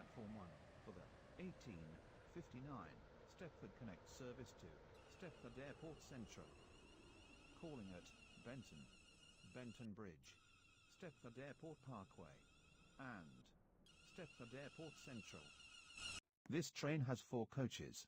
Platform 1 for the 1859 Stepford Connect service to Stepford Airport Central. Calling at Benton Bridge, Stepford Airport Parkway, and Stepford Airport Central. This train has 4 coaches.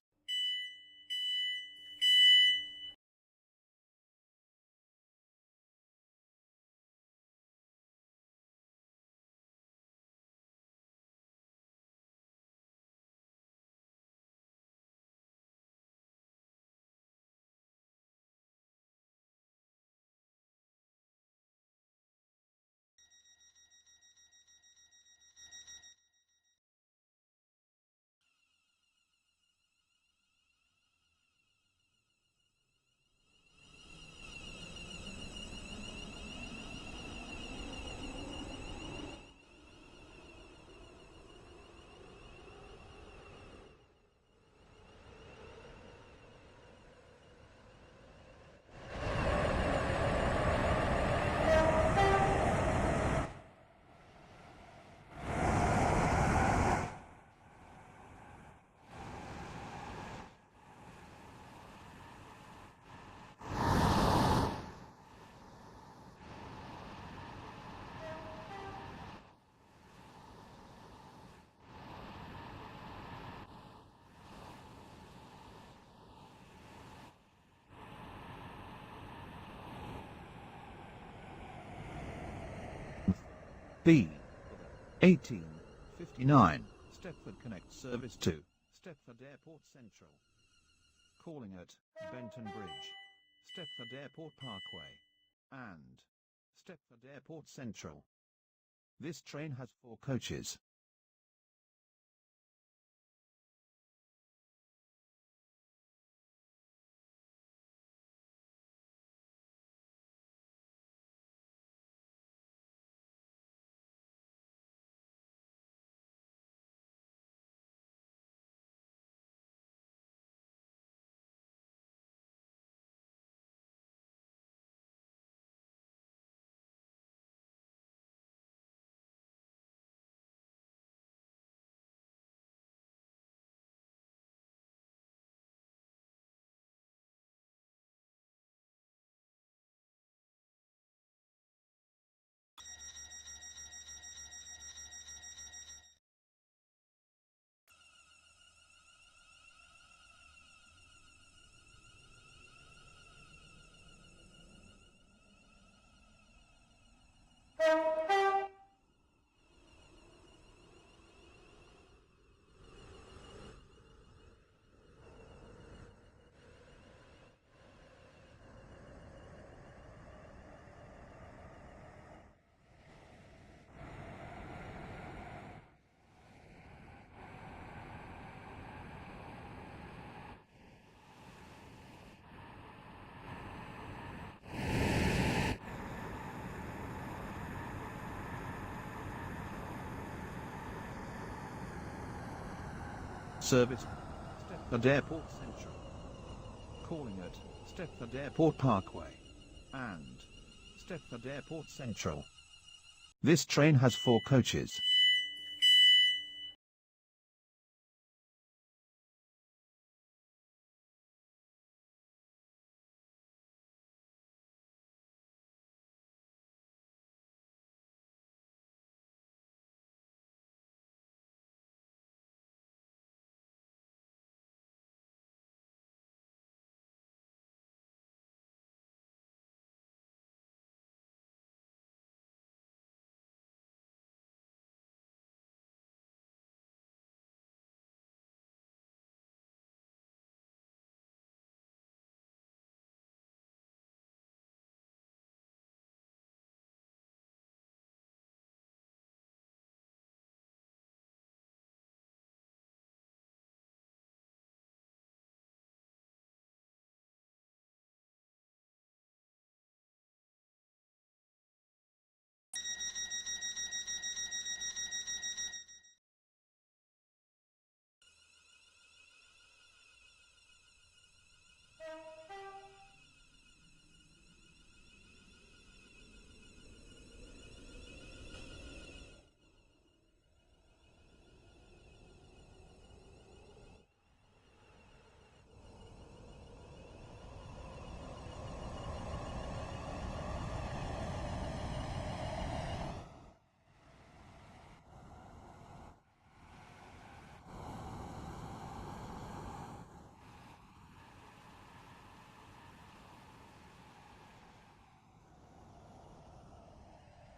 B 1859 Stepford Connect service to Stepford Airport Central. Calling at Benton Bridge, Stepford Airport Parkway, and Stepford Airport Central. This train has 4 coaches. Service Stepford Airport Central. Calling at Stepford Airport Parkway and Stepford Airport Central. This train has 4 coaches.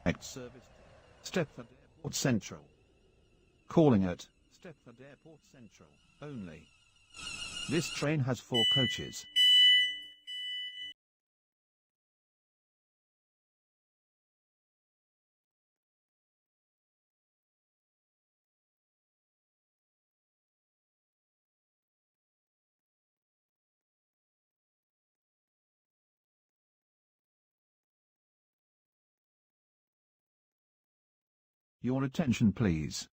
Connect service to Stepford Airport Central. Calling at Stepford Airport Central only. This train has 4 coaches. Your attention please.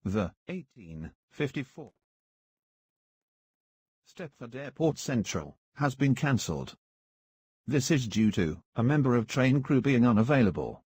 The 1854 Stepford Airport Central has been cancelled. This is due to a member of train crew being unavailable.